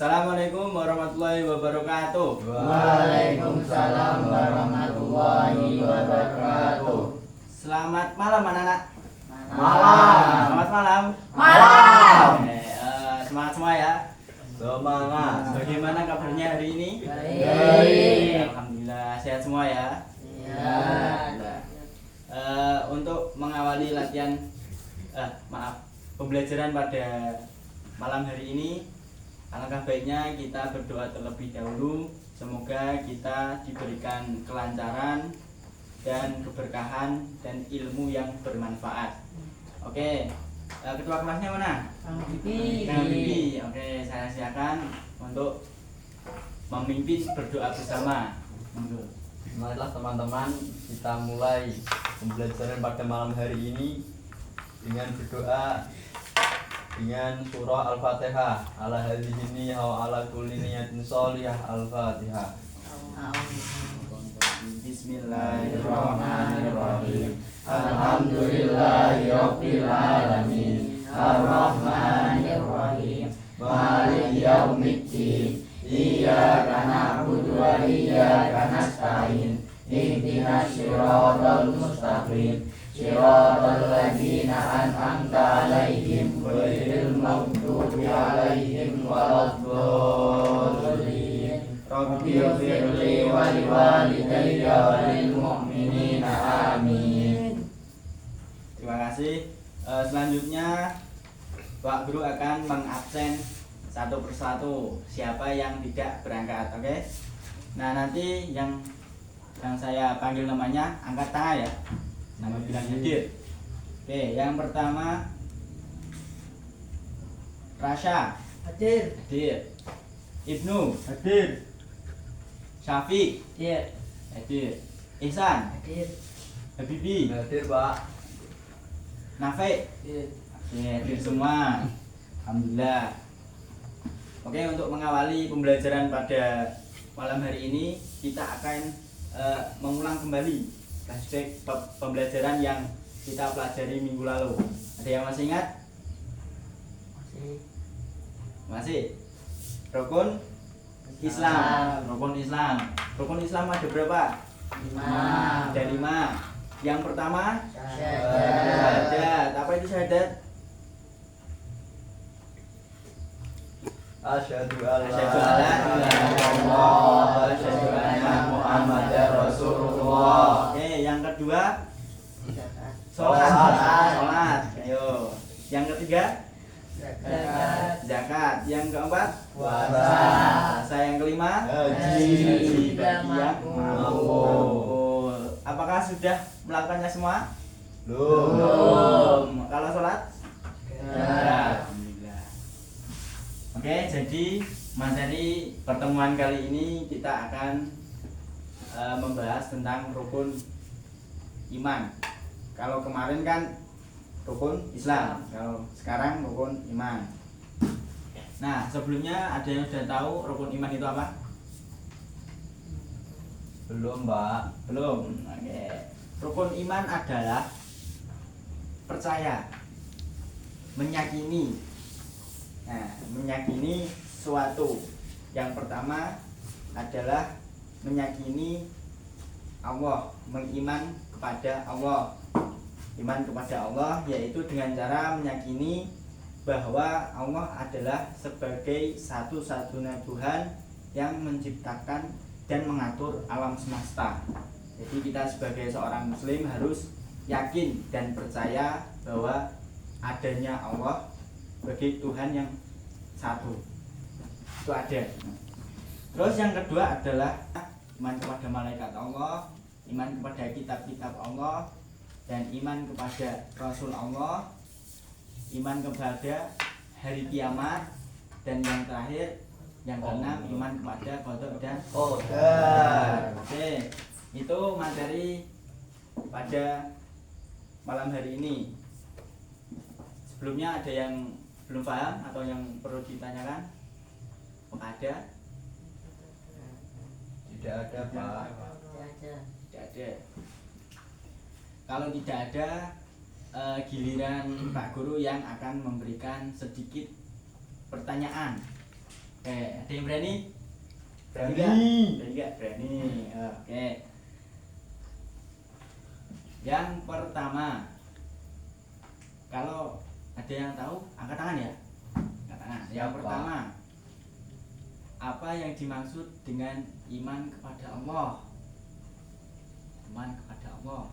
Assalamualaikum warahmatullahi wabarakatuh. Waalaikumsalam warahmatullahi wabarakatuh. Selamat malam anak-anak. Malam. Selamat malam. Malam. Semangat semua ya. Semangat. Bagaimana kabarnya hari ini? Baik. Alhamdulillah sehat semua ya. Ya. Alhamdulillah. Untuk mengawali latihan pembelajaran pada malam hari ini, alangkah baiknya kita berdoa terlebih dahulu. Semoga kita diberikan kelancaran dan keberkahan dan ilmu yang bermanfaat. Oke, ketua kelasnya mana? Kang Bibi. Oke, saya silakan untuk memimpin berdoa bersama. Monggo. Marilah teman-teman, kita mulai pembelajaran pada malam hari ini dengan berdoa dengan surah Al-Fatihah. Ala hadhihi wa ala kulli niyatin sholihah. Al-Fatihah. Bismillahirrahmanirrahim. Alhamdulillahirabbil alamin. Arrahmanirrahim. Maliki yaumiddin. Iyyaka na'budu wa iyyaka nasta'in. Ihdinas siratal mustaqim. Siratal ladzina an'amta 'alaihim ghairil maghdubi 'alaihim waladdallin. Rabbi ighfirli wa liwalidayya wa lil mu'minina amin. Terima kasih. Selanjutnya Pak Guru akan mengabsen satu persatu siapa yang tidak berangkat, oke? Nah, nanti yang saya panggil namanya angkat tangan ya. Nama bilang hadir. Oke, yang pertama Rasya. Hadir. Hadir. Ibnu. Hadir. Syafiq. Hadir. Hadir. Ihsan. Hadir. Habibi. Hadir, Pak. Nafi. Hadir. Oke, hadir semua. Alhamdulillah. Oke, untuk mengawali pembelajaran pada malam hari ini, kita akan mengulang kembali flashback pembelajaran yang kita pelajari minggu lalu. Ada yang masih ingat? Masih? Rukun Islam. Rukun Islam. Rukun Islam ada berapa? 5. Ada 5. Yang pertama Syahadat. syahadat. Apa itu syahadat? Asyhadu an la Asyhadu an la ilaha illallah wa asyhadu anna Muhammadar Rasulullah. Oke, yang kedua sholat. Sholat. Ayo. Yang ketiga Zakat. zakat. Yang keempat Puasa. puasa. Yang kelima Haji. bagi yang mampu. Apakah sudah melakukannya semua? Belum. Kalau sholat? Sudah. Alhamdulillah. Oke, jadi materi pertemuan kali ini kita akan membahas tentang rukun iman. Kalau kemarin kan rukun Islam, kalau sekarang rukun iman. Nah, sebelumnya ada yang sudah tahu rukun iman itu apa? Belum, Pak. Belum. Oke. Rukun iman adalah percaya, meyakini. Nah, meyakini suatu. Yang pertama adalah meyakini Allah, mengiman kepada Allah. Iman kepada Allah yaitu dengan cara meyakini bahwa Allah adalah sebagai satu-satunya Tuhan yang menciptakan dan mengatur alam semesta. Jadi kita sebagai seorang muslim harus yakin dan percaya bahwa adanya Allah sebagai Tuhan yang satu. Itu ada. Terus yang kedua adalah iman kepada malaikat Allah, iman kepada kitab-kitab Allah, dan iman kepada Rasul Allah, iman kepada hari kiamat, dan yang terakhir yang keenam iman kepada qada dan qadar. Oke, itu materi pada malam hari ini. Sebelumnya ada yang belum paham atau yang perlu ditanyakan? Ada? Tidak ada, Pak. Tidak ada. Kalau tidak ada, giliran Pak Guru yang akan memberikan sedikit pertanyaan Oke, ada yang berani? Berani. nggak? Berani nggak? Berani. Oke. Yang pertama, kalau ada yang tahu, angkat tangan ya. Angkat tangan. Yang Siapa? pertama, apa yang dimaksud dengan iman kepada Allah? Iman kepada Allah.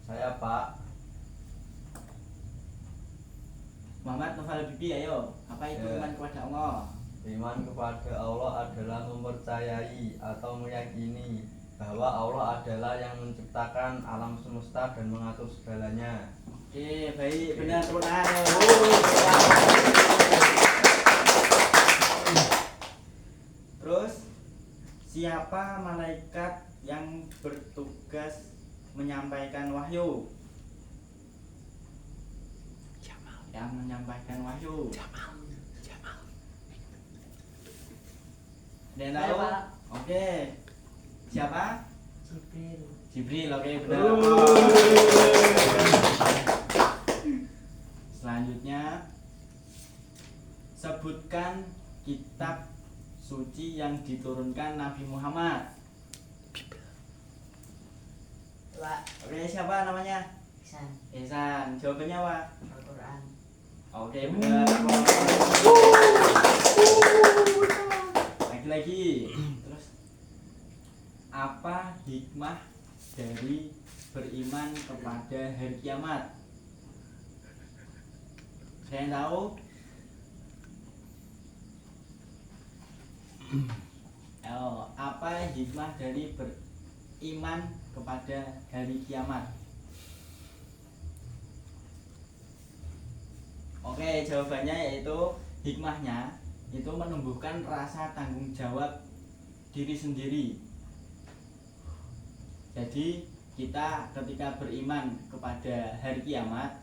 Saya Pak. Muhammad Novel Bibi, ayo. Apa itu Ya. iman kepada Allah? Iman kepada Allah adalah mempercayai atau meyakini bahwa Allah adalah yang menciptakan alam semesta dan mengatur segalanya. Oke, baik, benar, tepuk tangan. Ayo. Terus, siapa malaikat yang bertugas menyampaikan wahyu? Yang menyampaikan wahyu. Ada yang tahu? Saya, Pak. Oke. Siapa? Jibril. Jibril, oke, benar. Selanjutnya, sebutkan kitab suci yang diturunkan Nabi Muhammad. Pak. Oke, siapa namanya? Ihsan. Ihsan. Jawabannya apa? Al-Quran. Oke, benar. Lagi-lagi. Terus, apa hikmah dari beriman kepada hari kiamat? Saya yang tahu? Apa hikmah dari beriman kepada hari kiamat? Oke, jawabannya yaitu hikmahnya itu menumbuhkan rasa tanggung jawab diri sendiri. Jadi kita ketika beriman kepada hari kiamat,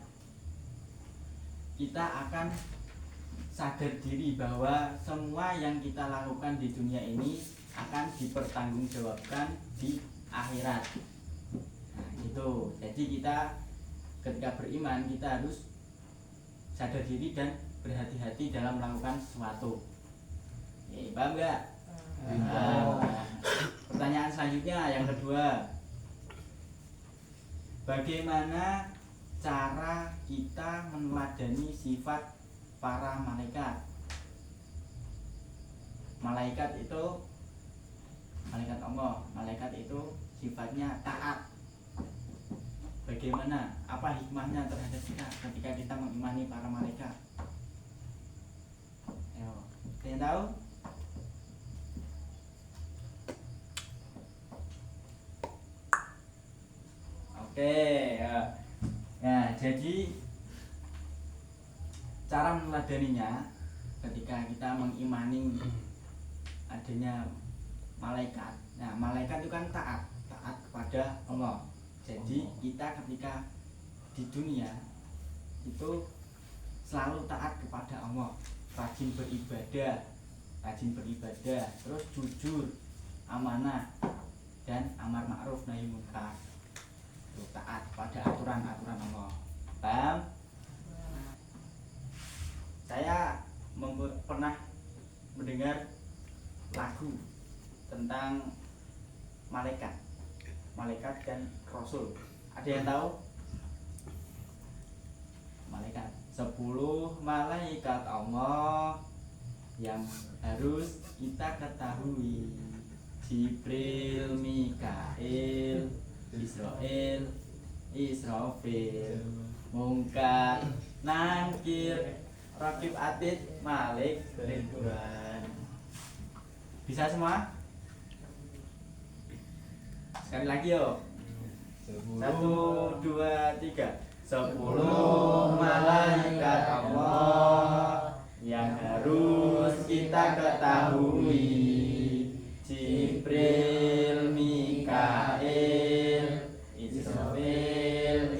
kita akan sadar diri bahwa semua yang kita lakukan di dunia ini akan dipertanggungjawabkan di akhirat. Nah, gitu. Jadi kita ketika beriman kita harus sadar diri dan berhati-hati dalam melakukan sesuatu. Paham nggak? Nah, pertanyaan selanjutnya yang kedua, bagaimana cara kita meneladani sifat para malaikat? Malaikat itu malaikat Allah, malaikat itu sifatnya taat. Bagaimana? Apa hikmahnya terhadap kita ketika kita mengimani para malaikat? Ayo, ada yang tahu? Oke, ya. Nah, jadi cara meneladaninya ketika kita mengimani adanya malaikat. Nah, malaikat itu kan taat kepada Allah. Jadi kita ketika di dunia itu selalu taat kepada Allah, rajin beribadah, terus jujur, amanah, dan amar ma'ruf nahi munkar. Itu taat pada aturan-aturan Allah. Paham? Saya pernah mendengar lagu tentang malaikat dan rasul. Ada yang tahu? Malaikat 10 malaikat Allah yang harus kita ketahui: Jibril, Mikail, Israel, Israfil, Munkar, Nakir, Raqib Atid, Malik, Ridwan. Bisa semua? Sekali lagi yuk. 1, 2, 3. 10 malaikat Allah yang harus kita ketahui: Jibril, Mikail, Israfil,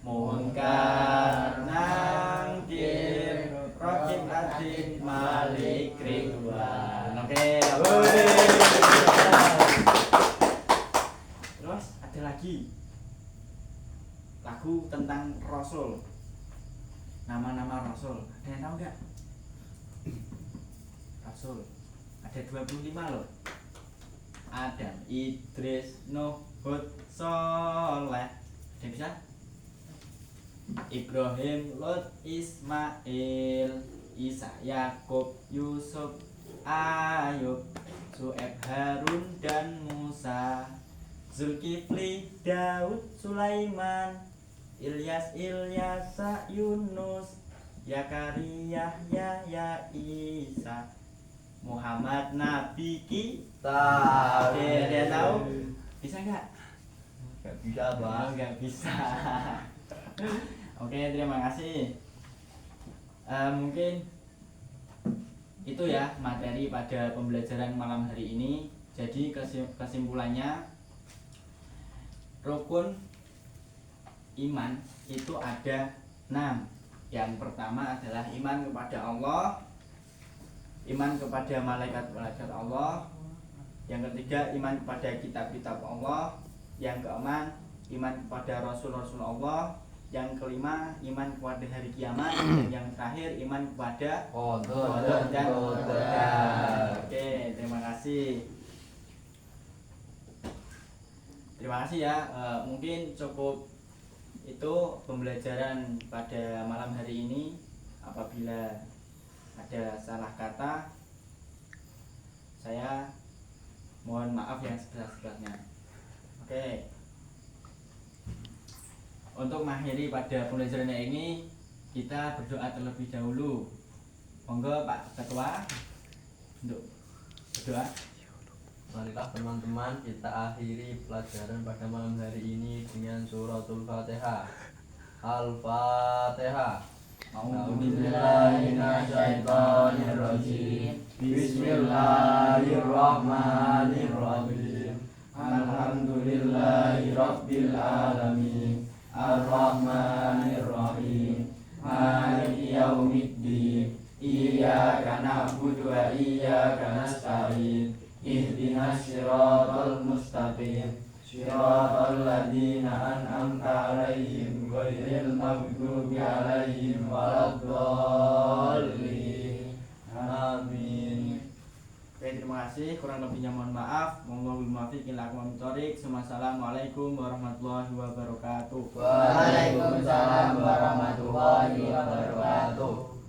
Munkar, Nakir, Raqib Atid, Malik, Ridwan. Oke, terus ada lagi lagu tentang Rasul. nama-nama Rasul. Ada yang tahu nggak? Rasul. Ada 25 loh. Adam, Idris, Nuh, Hud, Soleh. Ada yang bisa? Ibrahim, Lot, Ismail, Isa, Yakub, Yusuf, Ayub, Su'eb, Harun, dan Musa, Zulkifli, Daud, Sulaiman, Ilyas, Ilyasa, Yunus, Zakaria, Yahya, Isa, Muhammad, Nabi kita. Dia tahu? Bisa nggak? Nggak bisa, Pak. Nggak bisa. Oke, terima kasih. Mungkin itu ya materi pada pembelajaran malam hari ini. Jadi kesimpulannya, rukun iman itu ada 6. Yang pertama adalah iman kepada Allah, iman kepada malaikat-malaikat Allah. Yang ketiga, iman kepada kitab-kitab Allah. Yang keempat, iman kepada rasul-rasul Allah. Yang kelima, iman kepada hari kiamat. Dan yang terakhir, iman kepada Qadar dan qadar. qadar. Oke, terima kasih. Terima kasih ya. Mungkin cukup itu pembelajaran pada malam hari ini. Apabila ada salah kata, saya mohon maaf yang sebesar-besarnya. Oke. Untuk mengakhiri pada pembelajaran ini, kita berdoa terlebih dahulu. Monggo Pak Ketua untuk berdoa. Marilah teman-teman kita akhiri pelajaran pada malam hari ini dengan suratul Fatihah. Al-Fatihah. A'udzubillahi minasyaitonirrajim. Bismillahirrahmanirrahim. Alhamdulillahi rabbil alamin. Ar-Rahmanir-Rahim. Maliki yaumiddin. Iyyaka na'budu wa iyyaka nasta'in. Ihdinas siratal mustaqim. Siratal ladzina an'amta 'alaihim ghairil maghdubi 'alaihim waladdallin. Amin. Oke, terima kasih. Kurang lebihnya mohon maaf. Monggo bil muwaffiq ila aqwamit thoriq. Wassalamualaikum warahmatullahi wabarakatuh. Waalaikumsalam warahmatullahi wabarakatuh.